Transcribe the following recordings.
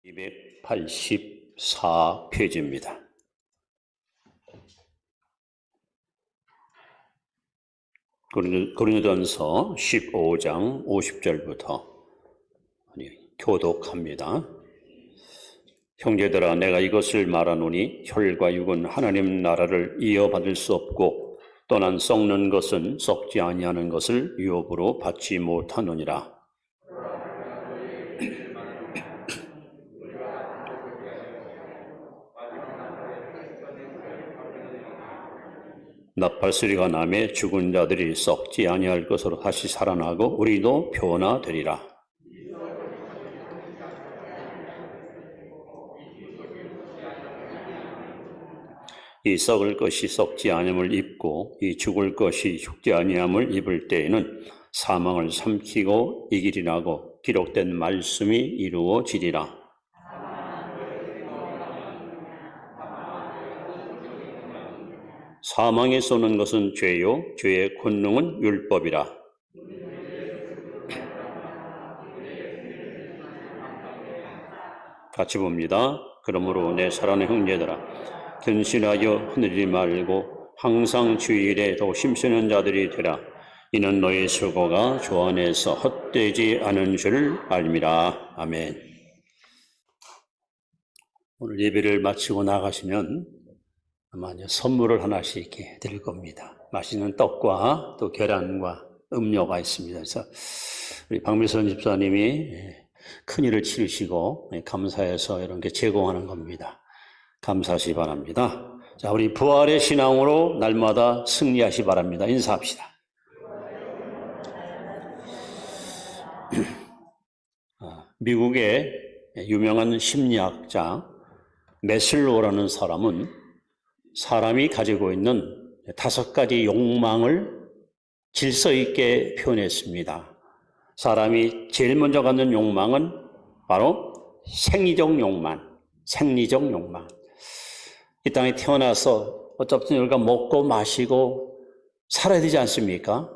284페이지입니다. 고린도전서 15장 50절부터 교독합니다. 형제들아, 내가 이것을 말하노니 혈과 육은 하나님 나라를 이어받을 수 없고 또는 썩는 것은 썩지 아니하는 것을 유업으로 받지 못하느니라. 나팔소리가 나매 죽은 자들이 썩지 아니할 것으로 다시 살아나고 우리도 변화되리라. 이 썩을 것이 썩지 아니함을 입고 이 죽을 것이 죽지 아니함을 입을 때에는 사망을 삼키고 이기리라고 기록된 말씀이 이루어지리라. 사망에 쏘는 것은 죄요, 죄의 권능은 율법이라. 같이 봅니다. 그러므로 내 사랑하는 형제들아, 근신하여 흔들리지 말고 항상 주일에 더 힘쓰는 자들이 되라. 이는 너의 수고가 주 안에서 헛되지 않은 줄 알미라. 아멘. 오늘 예배를 마치고 나가시면 아마 선물을 하나씩 이렇게 드릴 겁니다. 맛있는 떡과 또 계란과 음료가 있습니다. 그래서 우리 박미선 집사님이 큰일을 치르시고 감사해서 이런 게 제공하는 겁니다. 감사하시 바랍니다. 자, 우리 부활의 신앙으로 날마다 승리하시 바랍니다. 인사합시다. 미국의 유명한 심리학자 매슬로우라는 사람은 사람이 가지고 있는 5가지 욕망을 질서 있게 표현했습니다. 사람이 제일 먼저 갖는 욕망은 바로 생리적 욕망, 생리적 욕망. 이 땅에 태어나서 어차피 우리가 먹고 마시고 살아야 되지 않습니까?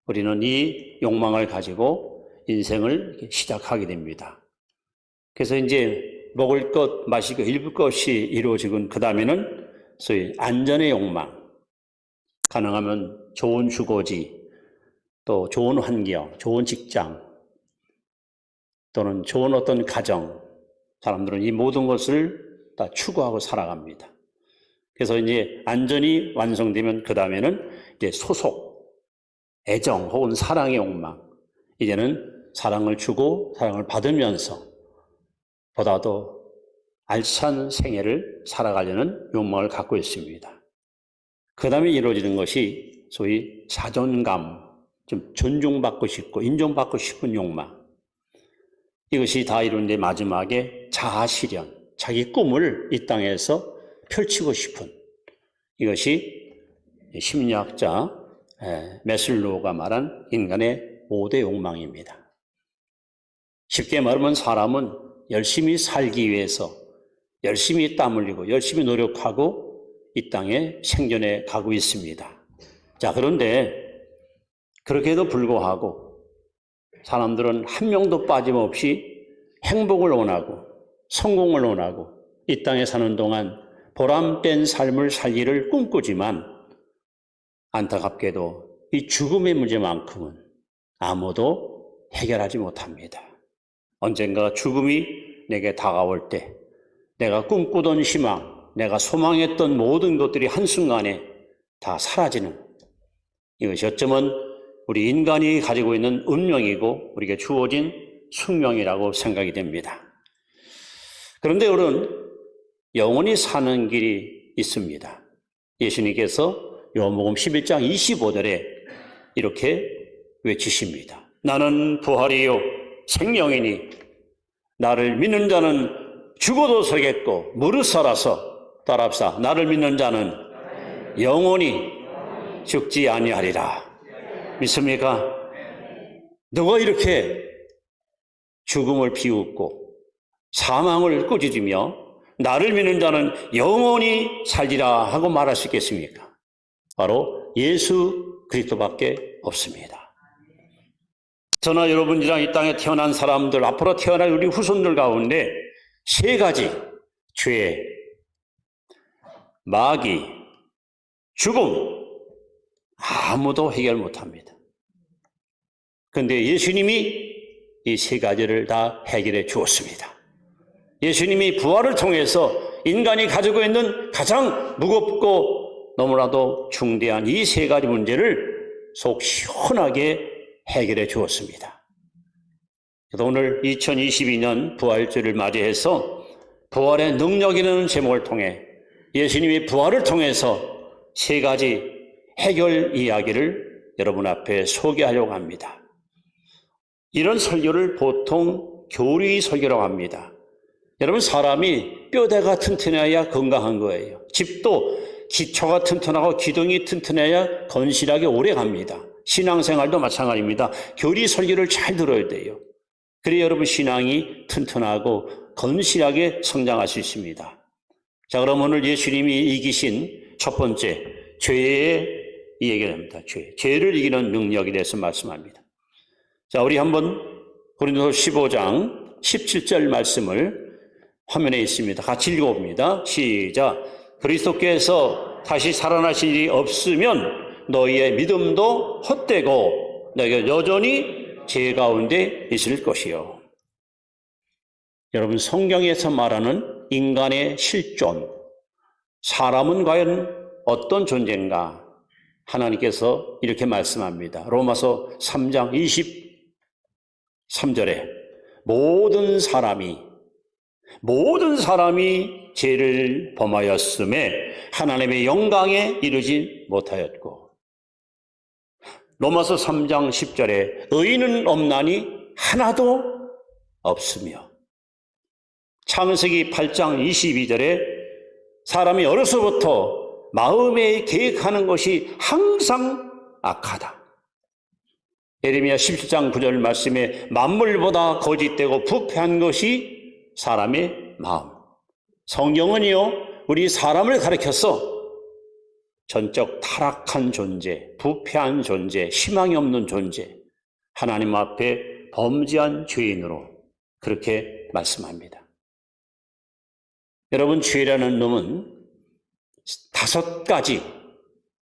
우리는 이 욕망을 가지고 인생을 시작하게 됩니다. 그래서 이제 먹을 것, 마실 것, 입을 것이 이루어지고 그 다음에는 소위 안전의 욕망, 가능하면 좋은 주거지, 또 좋은 환경, 좋은 직장, 또는 좋은 어떤 가정, 사람들은 이 모든 것을 다 추구하고 살아갑니다. 그래서 이제 안전이 완성되면 그 다음에는 이제 소속, 애정 혹은 사랑의 욕망, 이제는 사랑을 주고 사랑을 받으면서 보다 더 알찬 생애를 살아가려는 욕망을 갖고 있습니다. 그 다음에 이루어지는 것이 소위 자존감, 좀 존중받고 싶고 인정받고 싶은 욕망. 이것이 다 이룬 뒤 마지막에 자아실현, 자기 꿈을 이 땅에서 펼치고 싶은, 이것이 심리학자 매슬로우가 말한 인간의 5대 욕망입니다. 쉽게 말하면 사람은 열심히 살기 위해서 열심히 땀 흘리고 열심히 노력하고 이 땅에 생존해 가고 있습니다. 자, 그런데 그렇게도 불구하고 사람들은 한 명도 빠짐없이 행복을 원하고 성공을 원하고 이 땅에 사는 동안 보람된 삶을 살기를 꿈꾸지만 안타깝게도 이 죽음의 문제만큼은 아무도 해결하지 못합니다. 언젠가 죽음이 내게 다가올 때 내가 꿈꾸던 희망, 내가 소망했던 모든 것들이 한순간에 다 사라지는, 이것이 어쩌면 우리 인간이 가지고 있는 운명이고 우리에게 주어진 숙명이라고 생각이 됩니다. 그런데 우리는 영원히 사는 길이 있습니다. 예수님께서 요한복음 11장 25절에 이렇게 외치십니다. 나는 부활이요 생명이니 나를 믿는 자는 죽어도 살겠고 무릇 살아서 따라합시다. 나를 믿는 자는 영원히 죽지 아니하리라. 믿습니까? 누가 이렇게 죽음을 비웃고 사망을 꾸짖으며 나를 믿는 자는 영원히 살리라 하고 말할 수 있겠습니까? 바로 예수 그리스도밖에 없습니다. 저나 여러분이랑 이 땅에 태어난 사람들, 앞으로 태어날 우리 후손들 가운데 세 가지 죄, 마귀, 죽음 아무도 해결 못합니다. 그런데 예수님이 이 세 가지를 다 해결해 주었습니다. 예수님이 부활을 통해서 인간이 가지고 있는 가장 무겁고 너무나도 중대한 이 세 가지 문제를 속 시원하게 해결해 주었습니다. 그래서 오늘 2022년 부활주를 맞이해서 부활의 능력이라는 제목을 통해 예수님이 부활을 통해서 세 가지 해결 이야기를 여러분 앞에 소개하려고 합니다. 이런 설교를 보통 교리 설교라고 합니다. 여러분, 사람이 뼈대가 튼튼해야 건강한 거예요. 집도 기초가 튼튼하고 기둥이 튼튼해야 건실하게 오래 갑니다. 신앙생활도 마찬가지입니다. 교리 설교를 잘 들어야 돼요. 그래야 여러분 신앙이 튼튼하고 건실하게 성장할 수 있습니다. 자, 그럼 오늘 예수님이 이기신 첫 번째 죄의 얘기를 합니다. 죄를 이기는 능력에 대해서 말씀합니다. 자, 우리 한번 고린도서 15장 17절 말씀을 화면에 있습니다. 같이 읽어봅니다. 시작. 그리스도께서 다시 살아나신 일이 없으면 너희의 믿음도 헛되고 너희가 여전히 죄 가운데 있을 것이요. 여러분, 성경에서 말하는 인간의 실존, 사람은 과연 어떤 존재인가? 하나님께서 이렇게 말씀합니다. 로마서 3장 23절에 모든 사람이 죄를 범하였음에 하나님의 영광에 이르지 못하였고, 로마서 3장 10절에 의인은 없나니 하나도 없으며, 창세기 8장 22절에 사람이 어려서부터 마음에 계획하는 것이 항상 악하다. 예레미야 17장 9절 말씀에 만물보다 거짓되고 부패한 것이 사람의 마음. 성경은요, 우리 사람을 가리켜서 전적 타락한 존재, 부패한 존재, 희망이 없는 존재, 하나님 앞에 범죄한 죄인으로 그렇게 말씀합니다. 여러분, 죄라는 놈은 5가지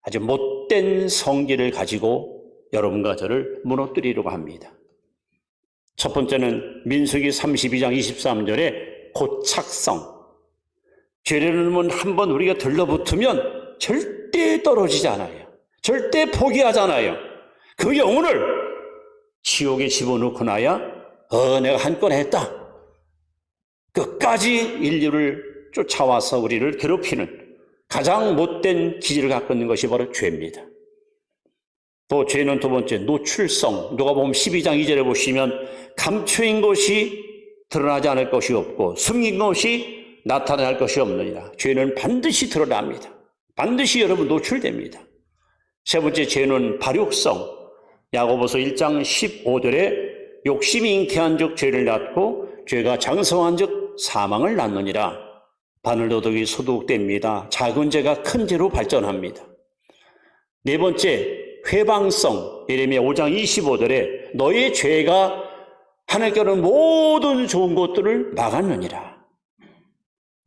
아주 못된 성질을 가지고 여러분과 저를 무너뜨리려고 합니다. 첫 번째는 민수기 32장 23절에 고착성. 죄라는 놈은 한번 우리가 들러붙으면 절대 떨어지지 않아요. 절대 포기하잖아요. 그 영혼을 지옥에 집어넣고 나야 내가 한 건 했다. 끝까지 인류를 쫓아와서 우리를 괴롭히는 가장 못된 기질을 갖고 있는 것이 바로 죄입니다. 또 죄는 두 번째, 노출성. 누가복음 12장 2절에 보시면 감추인 것이 드러나지 않을 것이 없고 숨긴 것이 나타날 것이 없느니라. 죄는 반드시 드러납니다. 반드시 여러분 노출됩니다. 세 번째, 죄는 발육성. 야고보서 1장 15절에 욕심이 잉태한 즉 죄를 낳고 죄가 장성한 즉 사망을 낳느니라. 바늘도둑이 소독됩니다. 작은 죄가 큰 죄로 발전합니다. 네 번째, 회방성. 예레미야 5장 25절에 너의 죄가 하나님께 오는 모든 좋은 것들을 막았느니라.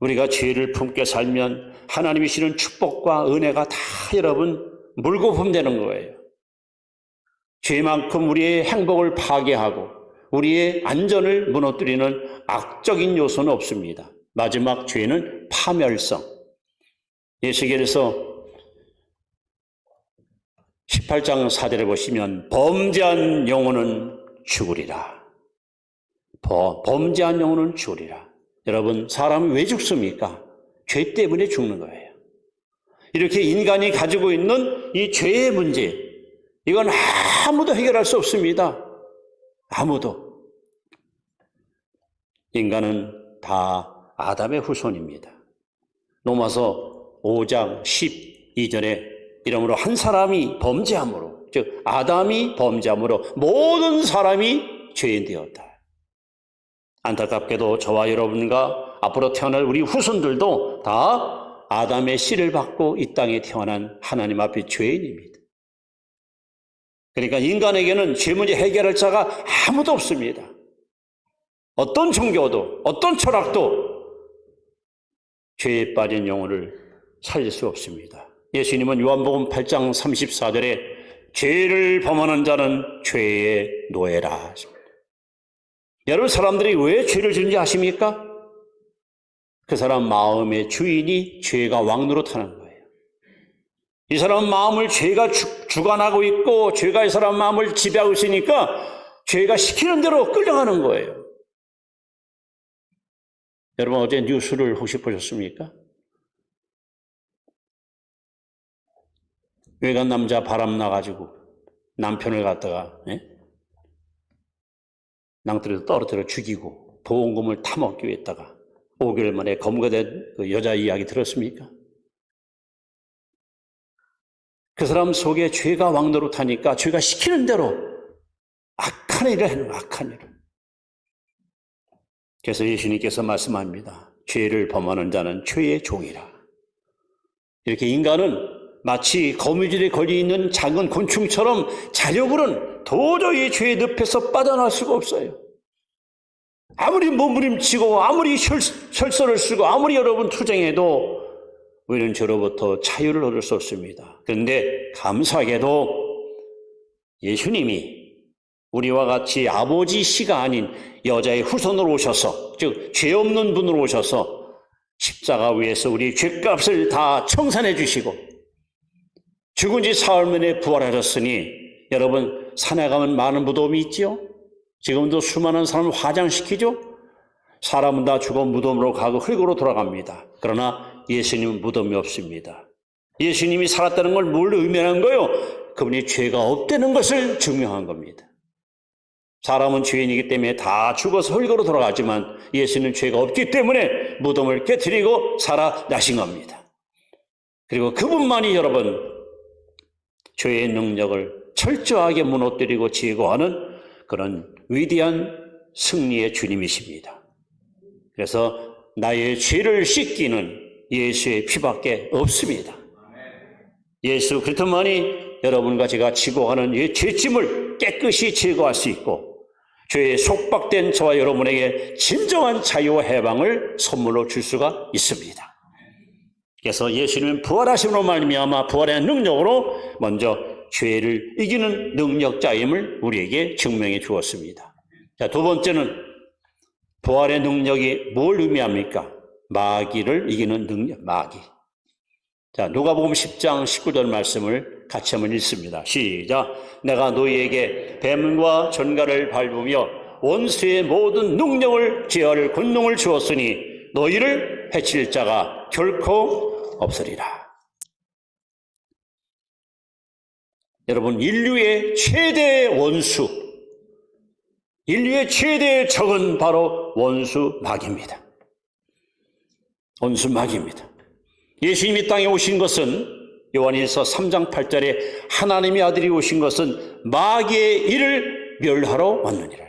우리가 죄를 품게 살면 하나님이 주시는 축복과 은혜가 다 여러분 물거품되는 거예요. 죄만큼 우리의 행복을 파괴하고 우리의 안전을 무너뜨리는 악적인 요소는 없습니다. 마지막 죄는 파멸성. 예수께서 18장 4절에 보시면 범죄한 영혼은 죽으리라. 범죄한 영혼은 죽으리라. 여러분, 사람은 왜 죽습니까? 죄 때문에 죽는 거예요. 이렇게 인간이 가지고 있는 이 죄의 문제, 이건 아무도 해결할 수 없습니다. 아무도. 인간은 다 아담의 후손입니다. 로마서 5장 12절에 이러므로 한 사람이 범죄함으로, 즉 아담이 범죄함으로 모든 사람이 죄인 되었다. 안타깝게도 저와 여러분과 앞으로 태어날 우리 후손들도 다 아담의 씨를 받고 이 땅에 태어난 하나님 앞에 죄인입니다. 그러니까 인간에게는 죄 문제 해결할 자가 아무도 없습니다. 어떤 종교도 어떤 철학도 죄에 빠진 영혼을 살릴 수 없습니다. 예수님은 요한복음 8장 34절에 죄를 범하는 자는 죄의 노예라 하십니다. 여러분, 사람들이 왜 죄를 짓는지 아십니까? 그 사람 마음의 주인이 죄가 왕노릇하는 거예요. 이 사람 마음을 죄가 주관하고 있고 죄가 이 사람 마음을 지배하고 있으니까 죄가 시키는 대로 끌려가는 거예요. 여러분, 어제 뉴스를 혹시 보셨습니까? 외간 남자 바람 나가지고 남편을 갖다가 낭떠러지에서 떨어뜨려 죽이고 보험금을 타먹기 위해다가 5개월 만에 검거된 그 여자 이야기 들었습니까? 그 사람 속에 죄가 왕노릇하니까 죄가 시키는 대로 악한 일을 하는 거예요. 악한 일을. 그래서 예수님께서 말씀합니다. 죄를 범하는 자는 죄의 종이라. 이렇게 인간은 마치 거미줄에 걸려있는 작은 곤충처럼 자력으로는 도저히 죄의 늪에서 빠져나올 수가 없어요. 아무리 몸부림치고 아무리 혈서를 쓰고 아무리 여러분 투쟁해도 우리는 죄로부터 자유를 얻을 수 없습니다. 그런데 감사하게도 예수님이 우리와 같이 아버지 씨가 아닌 여자의 후손으로 오셔서, 즉 죄 없는 분으로 오셔서 십자가 위에서 우리 죄값을 다 청산해 주시고 죽은 지 사흘 만에 부활하셨으니 여러분, 산에 가면 많은 무덤이 있지요? 지금도 수많은 사람을 화장시키죠? 사람은 다 죽어 무덤으로 가고 흙으로 돌아갑니다. 그러나 예수님은 무덤이 없습니다. 예수님이 살았다는 걸 뭘 의미하는 거예요? 그분이 죄가 없다는 것을 증명한 겁니다. 사람은 죄인이기 때문에 다 죽어서 흙으로 돌아가지만 예수는 죄가 없기 때문에 무덤을 깨트리고 살아나신 겁니다. 그리고 그분만이 여러분 죄의 능력을 철저하게 무너뜨리고 제거하는 그런 위대한 승리의 주님이십니다. 그래서 나의 죄를 씻기는 예수의 피밖에 없습니다. 예수 그리스도만이 여러분과 제가 지고 가는 이 죄짐을 깨끗이 제거할 수 있고 죄에 속박된 저와 여러분에게 진정한 자유와 해방을 선물로 줄 수가 있습니다. 그래서 예수님은 부활하심으로 말미암아 부활의 능력으로 먼저 죄를 이기는 능력자임을 우리에게 증명해 주었습니다. 자, 두 번째는 부활의 능력이 뭘 의미합니까? 마귀를 이기는 능력, 마귀. 자, 누가복음 10장 19절 말씀을 같이 한번 읽습니다. 시작. 내가 너희에게 뱀과 전갈을 밟으며 원수의 모든 능력을 제어할 권능을 주었으니 너희를 해칠 자가 결코 없으리라. 여러분, 인류의 최대 원수, 인류의 최대의 적은 바로 원수 마귀입니다. 원수 마귀입니다. 예수님이 땅에 오신 것은 요한일서 3장 8절에 하나님의 아들이 오신 것은 마귀의 일을 멸하러 왔느니라.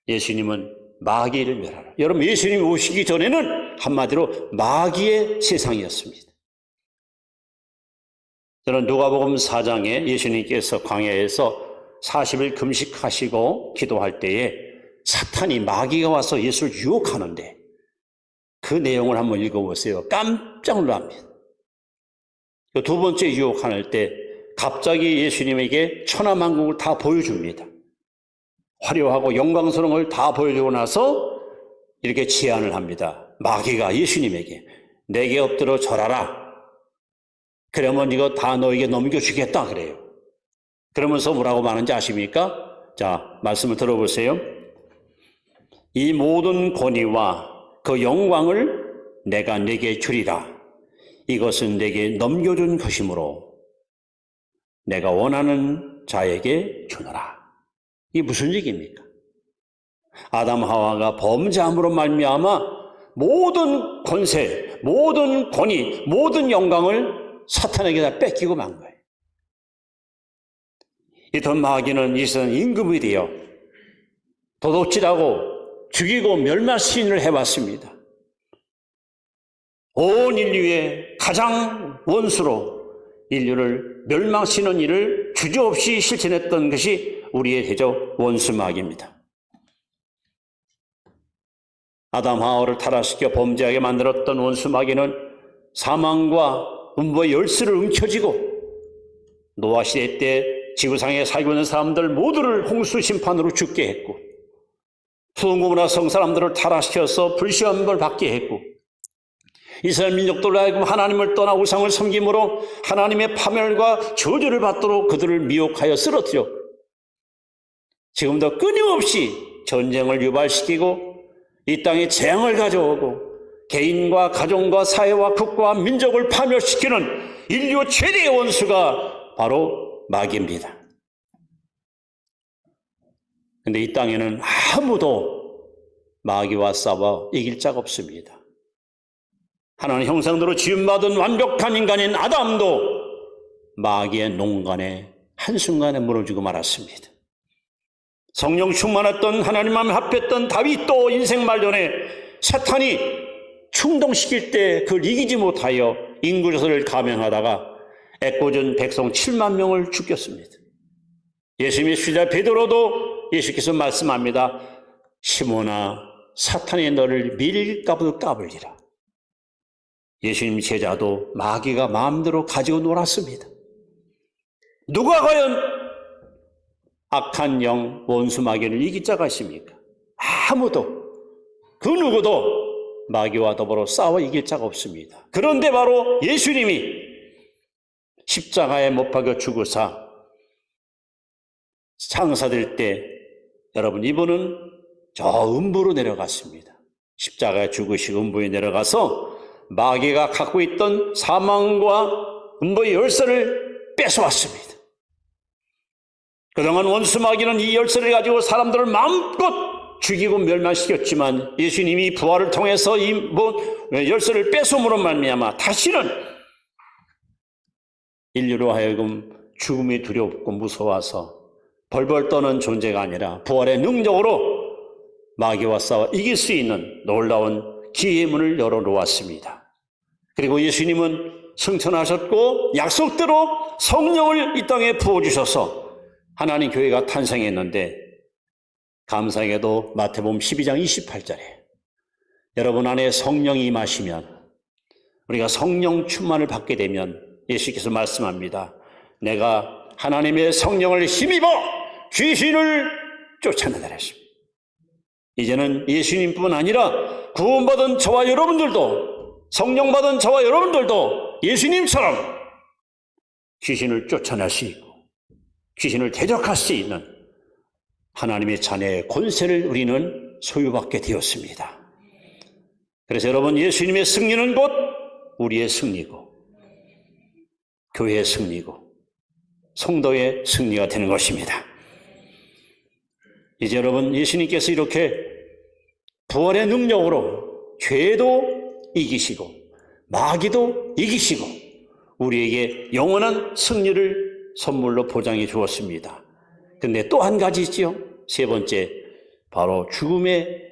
예수님은 마귀의 일을 멸하라. 여러분, 예수님이 오시기 전에는 한마디로 마귀의 세상이었습니다. 저는 누가복음 4장에 예수님께서 광야에서 40일 금식하시고 기도할 때에 사탄이 마귀가 와서 예수를 유혹하는데 그 내용을 한번 읽어보세요. 깜짝 놀랍니다. 두 번째 유혹할 때 갑자기 예수님에게 천하만국을 다 보여줍니다. 화려하고 영광스러운 걸 다 보여주고 나서 이렇게 제안을 합니다. 마귀가 예수님에게 내게 엎드려 절하라. 그러면 이거 다 너에게 넘겨주겠다 그래요. 그러면서 뭐라고 말하는지 아십니까? 자, 말씀을 들어보세요. 이 모든 권위와 그 영광을 내가 네게 주리라. 이것은 내게 넘겨준 것이므로 내가 원하는 자에게 주노라. 이게 무슨 얘기입니까? 아담 하와가 범죄함으로 말미암아 모든 권세, 모든 권위, 모든 영광을 사탄에게 다 뺏기고 만 거예요. 이 돈 마귀는 이 세상 임금이 되어 도둑질하고 죽이고 멸망시킨을 해왔습니다. 온 인류의 가장 원수로 인류를 멸망시키는 일을 주저없이 실천했던 것이 우리의 대적 원수 마귀입니다. 아담 하와를 타락시켜 범죄하게 만들었던 원수 마귀는 사망과 음부의 열쇠를 움켜쥐고 노아 시대 때 지구상에 살고 있는 사람들 모두를 홍수 심판으로 죽게 했고, 수고문화 성 사람들을 타락시켜서 불시험을 받게 했고, 이스라엘 민족들로 하여금 하나님을 떠나 우상을 섬김으로 하나님의 파멸과 저주를 받도록 그들을 미혹하여 쓰러뜨렸고, 지금도 끊임없이 전쟁을 유발시키고 이 땅에 재앙을 가져오고 개인과 가정과 사회와 국가와 민족을 파멸시키는 인류 최대의 원수가 바로 마귀입니다. 그런데 이 땅에는 아무도 마귀와 싸워 이길 자가 없습니다. 하나님 형상대로 지음받은 완벽한 인간인 아담도 마귀의 농간에 한순간에 무너지고 말았습니다. 성령 충만했던 하나님만 합했던 다윗도 인생 말년에 사탄이 충동시킬 때 그걸 이기지 못하여 인구조사를 감행하다가 애꿎은 백성 7만 명을 죽였습니다. 예수님의 수제자 베드로도 예수께서 말씀합니다. 시몬아, 사탄이 너를 밀가부 까불리라. 예수님 제자도 마귀가 마음대로 가지고 놀았습니다. 누가 과연 악한 영 원수 마귀를 이길 자가 있습니까? 아무도, 그 누구도 마귀와 더불어 싸워 이길 자가 없습니다. 그런데 바로 예수님이 십자가에 못 박여 죽으사 창사될 때 여러분 이분은 저 음부로 내려갔습니다. 십자가에 죽으시고 음부에 내려가서 마귀가 갖고 있던 사망과 음부의 열쇠를 뺏어왔습니다. 그동안 원수 마귀는 이 열쇠를 가지고 사람들을 마음껏 죽이고 멸망시켰지만 예수님이 부활을 통해서 이 열쇠를 뺏음으로 말미암아 다시는 인류로 하여금 죽음이 두렵고 무서워서 벌벌 떠는 존재가 아니라 부활의 능력으로 마귀와 싸워 이길 수 있는 놀라운 기회의 문을 열어놓았습니다. 그리고 예수님은 승천하셨고 약속대로 성령을 이 땅에 부어주셔서 하나님 교회가 탄생했는데, 감사하게도 마태복음 12장 28절에 여러분 안에 성령이 임하시면, 우리가 성령 충만을 받게 되면 예수께서 말씀합니다. 내가 하나님의 성령을 힘입어 귀신을 쫓아내라 했습니다. 이제는 예수님뿐 아니라 구원받은 저와 여러분들도, 성령 받은 저와 여러분들도 예수님처럼 귀신을 쫓아낼 수 있고 귀신을 대적할 수 있는 하나님의 자녀의 권세를 우리는 소유받게 되었습니다. 그래서 여러분, 예수님의 승리는 곧 우리의 승리고 교회의 승리고 성도의 승리가 되는 것입니다. 이제 여러분, 예수님께서 이렇게 부활의 능력으로 죄도 이기시고 마귀도 이기시고 우리에게 영원한 승리를 선물로 보장해 주었습니다. 근데 또 한 가지 있지요. 세 번째, 바로 죽음의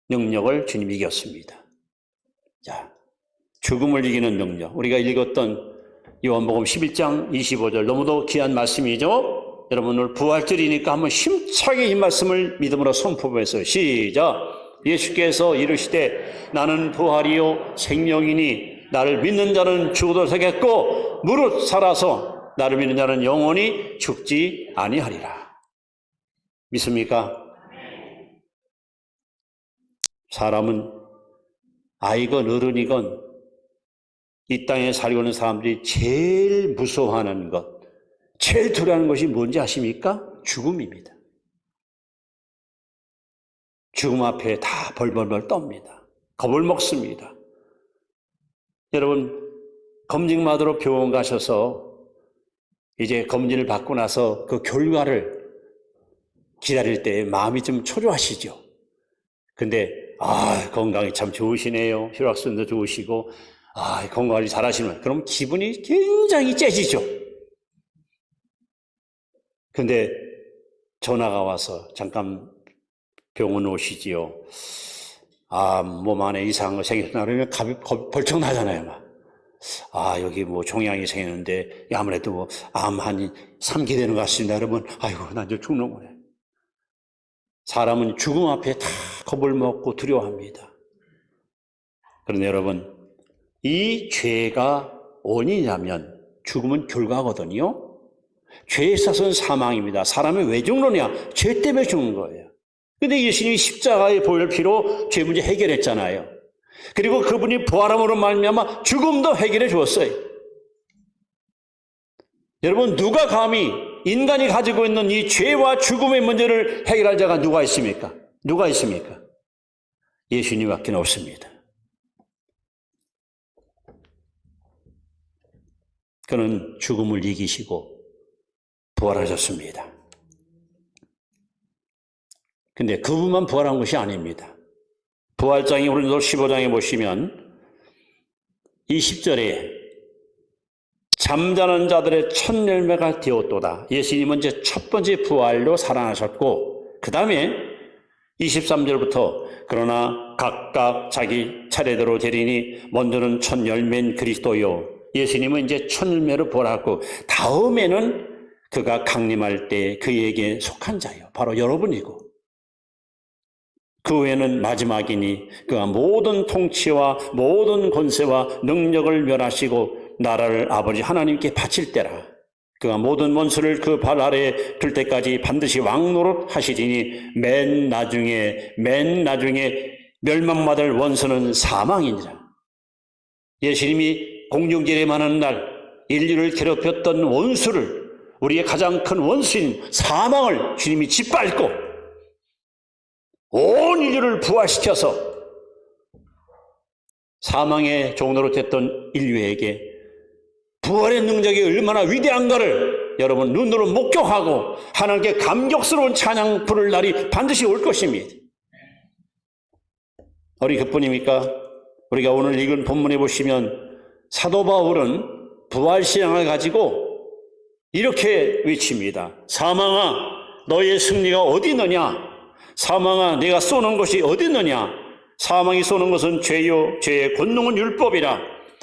능력을 주님이 이겼습니다. 자, 죽음을 이기는 능력. 우리가 읽었던 요한복음 11장 25절, 너무도 귀한 말씀이죠. 여러분, 오늘 부활절이니까 한번 힘차게 이 말씀을 믿음으로 선포해서 시작. 예수께서 이르시되 나는 부활이요 생명이니 나를 믿는 자는 죽어도 살겠고 무릇 살아서 나를 믿는 자는 영원히 죽지 아니하리라. 믿습니까? 사람은 아이건 어른이건 이 땅에 살고 있는 사람들이 제일 무서워하는 것, 제일 두려워하는 것이 뭔지 아십니까? 죽음입니다. 죽음 앞에 다 벌벌벌 떱니다. 겁을 먹습니다. 여러분, 검진 받으러 병원 가셔서 이제 검진을 받고 나서 그 결과를 기다릴 때 마음이 좀 초조하시죠. 근데 건강이 참 좋으시네요. 혈액순도 좋으시고 건강관리 잘하시면 그럼 기분이 굉장히 째지죠. 근데 전화가 와서 잠깐 병원 오시지요. 몸 안에 이상한 거 생겼나 그러면 벌쩍 나잖아요. 막. 여기 뭐 종양이 생겼는데 아무래도 뭐 암 한 3기 되는 것 같습니다. 여러분, 아이고 난 이제 죽는 거네. 사람은 죽음 앞에 다 겁을 먹고 두려워합니다. 그런데 여러분, 이 죄가 원인이라면 죽음은 결과거든요. 죄에 있어서는 사망입니다. 사람이 왜 죽느냐? 죄 때문에 죽는 거예요. 근데 예수님이 십자가의 보혈 피로 죄 문제 해결했잖아요. 그리고 그분이 부활함으로 말미암아 죽음도 해결해 주었어요. 여러분, 누가 감히 인간이 가지고 있는 이 죄와 죽음의 문제를 해결할 자가 누가 있습니까? 누가 있습니까? 예수님밖에 없습니다. 그는 죽음을 이기시고 부활하셨습니다. 근데 그분만 부활한 것이 아닙니다. 부활장에 오른도 15장에 보시면 이 10절에 잠자는 자들의 첫 열매가 되었도다. 예수님은 이제 첫 번째 부활로 살아나셨고, 그 다음에 23절부터 그러나 각각 자기 차례대로 되리니 먼저는 첫 열매인 그리스도요. 예수님은 이제 첫 열매로 부활하고 다음에는 그가 강림할 때 그에게 속한 자요. 바로 여러분이고, 그 후에는 마지막이니 그가 모든 통치와 모든 권세와 능력을 멸하시고 나라를 아버지 하나님께 바칠 때라. 그가 모든 원수를 그 발 아래에 둘 때까지 반드시 왕노릇 하시리니 맨 나중에 멸망받을 원수는 사망이니라. 예수님이 공중재림하는 날 인류를 괴롭혔던 원수를, 우리의 가장 큰 원수인 사망을 주님이 짓밟고 온 인류를 부활시켜서 사망의 종로로 됐던 인류에게 부활의 능력이 얼마나 위대한가를 여러분 눈으로 목격하고 하나님께 감격스러운 찬양 부를 날이 반드시 올 것입니다. 우리 그뿐입니까? 우리가 오늘 읽은 본문에 보시면 사도 바울은 부활신앙을 가지고 이렇게 외칩니다. 사망아, 너의 승리가 어디 있느냐? 사망아, 내가 쏘는 것이 어디 있느냐? 사망이 쏘는 것은 죄요, 죄의 권능은 율법이라.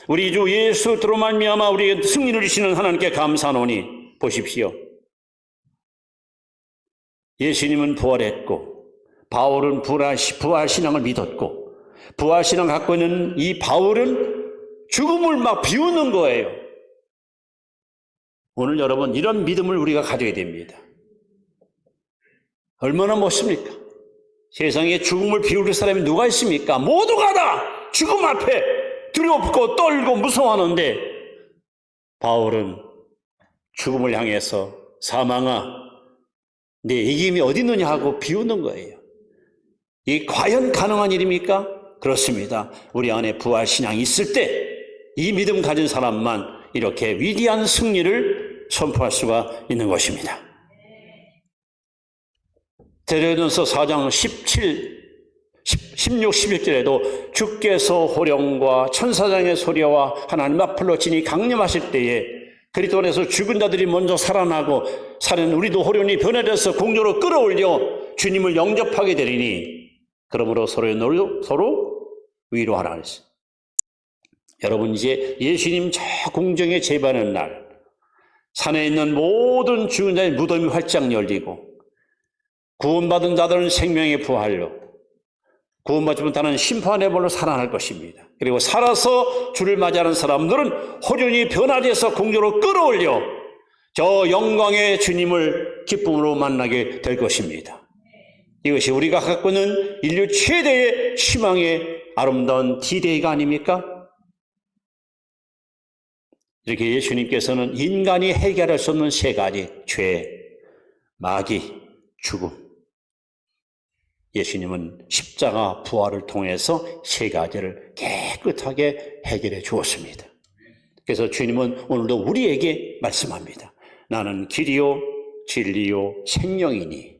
우리 주 예수 들어 말미암아 우리에게 승리를 주시는 하나님께 감사하노니. 보십시오. 예수님은 부활했고 바울은 부활신앙을 믿었고, 부활신앙을 갖고 있는 이 바울은 죽음을 막 비우는 거예요. 오늘 여러분, 이런 믿음을 우리가 가져야 됩니다. 얼마나 멋집니까? 세상에 죽음을 비울 사람이 누가 있습니까? 모두가 다 죽음 앞에 두렵고 떨고 무서워하는데, 바울은 죽음을 향해서 사망아, 내 이김이 어디 있느냐 하고 비우는 거예요. 이게 과연 가능한 일입니까? 그렇습니다. 우리 안에 부활 신앙이 있을 때 이 믿음 가진 사람만 이렇게 위대한 승리를 선포할 수가 있는 것입니다. 데려전서 4장 16, 11절에도 주께서 호령과 천사장의 소리와 하나님 앞으로 진이 강림하실 때에 그리스도 안에서 죽은 자들이 먼저 살아나고 살은 우리도 호련히 변화돼서 공조로 끌어올려 주님을 영접하게 되리니 그러므로 서로 위로하라 했어요. 여러분, 이제 예수님 저 공정에 재반하는 날 산에 있는 모든 죽은 자의 무덤이 활짝 열리고 구원받은 자들은 생명의 부활로, 구원받지 못하는 심판의 벌로 살아날 것입니다. 그리고 살아서 주를 맞이하는 사람들은 호련히 변화돼서 공조로 끌어올려 저 영광의 주님을 기쁨으로 만나게 될 것입니다. 이것이 우리가 갖고 있는 인류 최대의 희망의 아름다운 디데이가 아닙니까? 이렇게 예수님께서는 인간이 해결할 수 없는 세 가지, 죄, 마귀, 죽음, 예수님은 십자가 부활을 통해서 세 가지를 깨끗하게 해결해 주었습니다. 그래서 주님은 오늘도 우리에게 말씀합니다. 나는 길이요 진리요 생명이니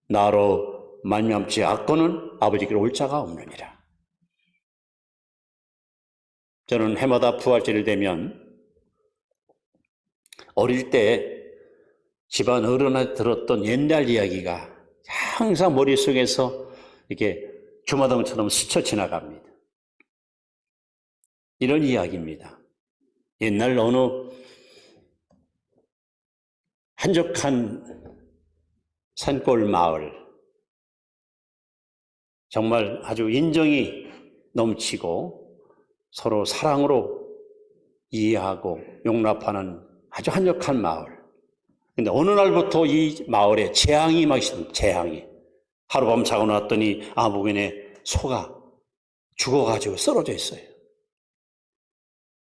나로 말미암지 않고는 아버지께로 올 자가 없느니라. 저는 해마다 부활절이 되면 어릴 때 집안 어른한테 들었던 옛날 이야기가 항상 머릿속에서 이렇게 주마등처럼 스쳐 지나갑니다. 이런 이야기입니다. 옛날 어느 한적한 산골 마을, 정말 아주 인정이 넘치고 서로 사랑으로 이해하고 용납하는 아주 한적한 마을. 근데 어느 날부터 이 마을에 재앙이 막 있습니다. 재앙이. 하룻밤 자고 났더니 아부근에 소가 죽어가지고 쓰러져 있어요.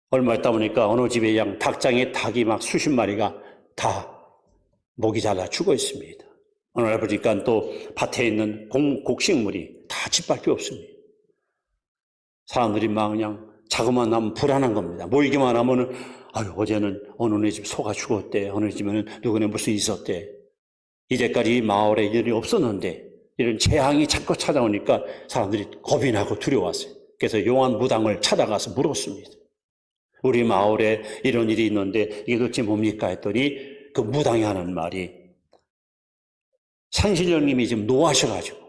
얼마 있다 보니까 어느 집에 양 닭장에 닭이 막 수십 마리가 다 목이 잘라 죽어 있습니다. 어느 날 보니까 또 밭에 있는 곡식물이 다 짓밟혀 없습니다. 사람들이 막 그냥 자고만 나면 불안한 겁니다. 모이기만 하면은, 아유, 어제는 어느 집 소가 죽었대. 어느 집에는 누구네 무슨 있었대. 이제까지 이 마을에 일이 없었는데, 이런 재앙이 자꾸 찾아오니까 사람들이 겁이 나고 두려웠어요. 그래서 용한 무당을 찾아가서 물었습니다. 우리 마을에 이런 일이 있는데 이게 도대체 뭡니까 했더니 그 무당이 하는 말이 산신령님이 지금 노하셔가지고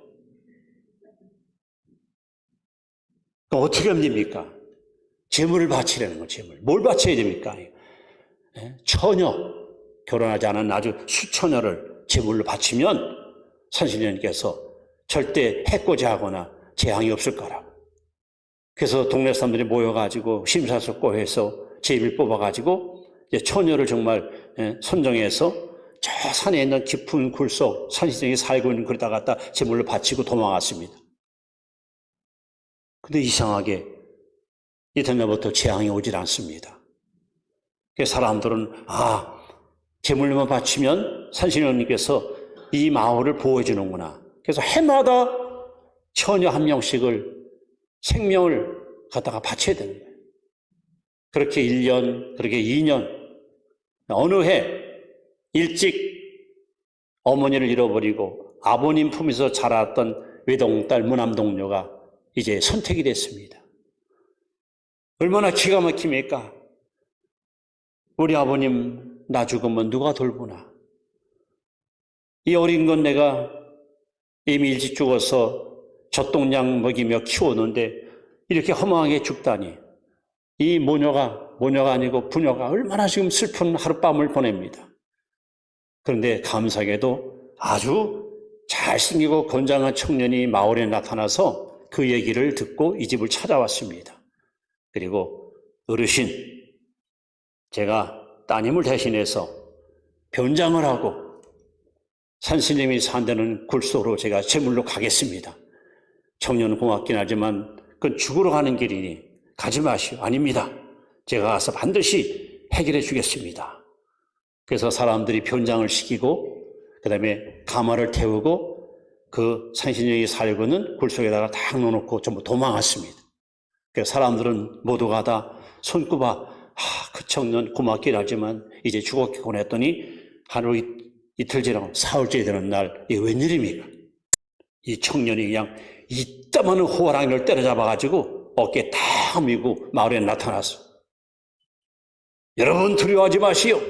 어떻게 하면 됩니까? 재물을 바치라는 거, 재물. 뭘 바쳐야 됩니까? 처녀, 결혼하지 않은 아주 수처녀를 재물로 바치면 산신령님께서 절대 해코지하거나 재앙이 없을 거라고. 그래서 동네 사람들이 모여가지고 심사숙고해서 제비를 뽑아가지고 처녀를 정말 선정해서 저 산에 있는 깊은 굴 속 산신령이 살고 있는 그러다 갖다 제물로 바치고 도망갔습니다. 근데 이상하게 이튿날부터 재앙이 오질 않습니다. 그래서 사람들은 제물로만 바치면 산신령님께서 이 마을을 보호해 주는구나. 그래서 해마다 처녀 한 명씩을 생명을 갖다가 바쳐야 되는 거예요. 그렇게 1년, 그렇게 2년, 어느 해 일찍 어머니를 잃어버리고 아버님 품에서 자랐던 외동딸 무남동녀가 이제 선택이 됐습니다. 얼마나 기가 막힙니까? 우리 아버님 나 죽으면 누가 돌보나? 이 어린 건 내가 이미 일찍 죽어서 젖동량 먹이며 키웠는데 이렇게 허망하게 죽다니. 이 모녀가 아니고 부녀가 얼마나 지금 슬픈 하룻밤을 보냅니다. 그런데 감사하게도 아주 잘생기고 건장한 청년이 마을에 나타나서 그 얘기를 듣고 이 집을 찾아왔습니다. 그리고 어르신, 제가 따님을 대신해서 변장을 하고 산신령이 산다는 굴속으로 제가 제물로 가겠습니다. 청년은 고맙긴 하지만 그건 죽으러 가는 길이니 가지 마시오. 아닙니다. 제가 가서 반드시 해결해 주겠습니다. 그래서 사람들이 변장을 시키고 그 다음에 가마를 태우고 그 산신령이 살고 있는 굴속에다가 딱 넣어놓고 전부 도망갔습니다. 그래서 사람들은 모두가 다 손꼽아 그 청년 고맙긴 하지만 이제 죽었겠구나 했더니 하루 이틀 지나고 사흘째 되는 날 이게 웬일입니까? 이 청년이 그냥 이따마한 호랑이를 때려잡아가지고 어깨에 탁 미고 마을에 나타났어. 여러분 두려워하지 마시오.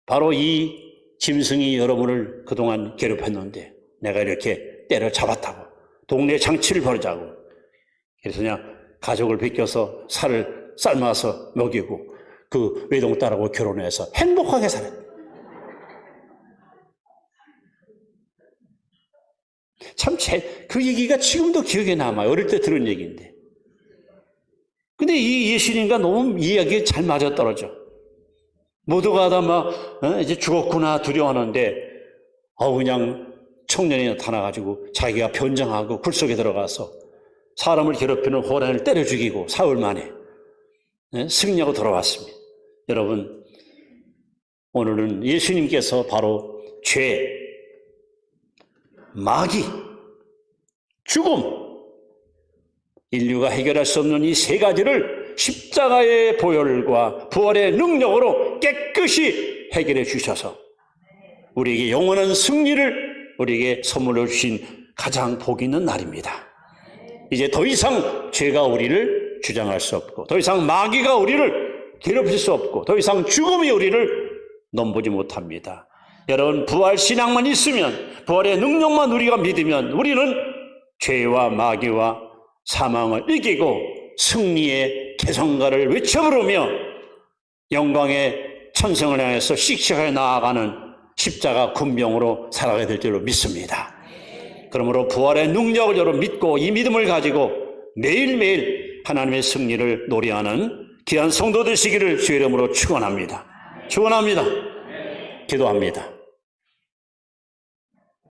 바로 이 짐승이 여러분을 그동안 괴롭혔는데 내가 이렇게 때려잡았다고 동네 장치를 벌이자고. 그래서 그냥 가족을 비껴서 살을 삶아서 먹이고 그 외동딸하고 결혼해서 행복하게 살았다. 참, 그 얘기가 지금도 기억에 남아요. 어릴 때 들은 얘기인데. 근데 이 예수님과 너무 이야기가 잘 맞아떨어져. 모두가 다 이제 죽었구나 두려워하는데, 그냥 청년이 나타나가지고 자기가 변장하고 굴 속에 들어가서 사람을 괴롭히는 호랑이를 때려 죽이고 사흘 만에 승리하고 돌아왔습니다. 여러분, 오늘은 예수님께서 바로 죄, 마귀, 죽음, 인류가 해결할 수 없는 이 세 가지를 십자가의 보혈과 부활의 능력으로 깨끗이 해결해 주셔서 우리에게 영원한 승리를 우리에게 선물로 주신 가장 복 있는 날입니다. 이제 더 이상 죄가 우리를 주장할 수 없고 더 이상 마귀가 우리를 괴롭힐 수 없고 더 이상 죽음이 우리를 넘보지 못합니다. 여러분, 부활 신앙만 있으면, 부활의 능력만 우리가 믿으면 우리는 죄와 마귀와 사망을 이기고 승리의 개성가를 외쳐 부르며 영광의 천성을 향해서 씩씩하게 나아가는 십자가 군병으로 살아가야 될 줄로 믿습니다. 그러므로 부활의 능력을 여러분 믿고 이 믿음을 가지고 매일매일 하나님의 승리를 노래하는 귀한 성도 되시기를 주의 이름으로 축원합니다. 축원합니다. 기도합니다.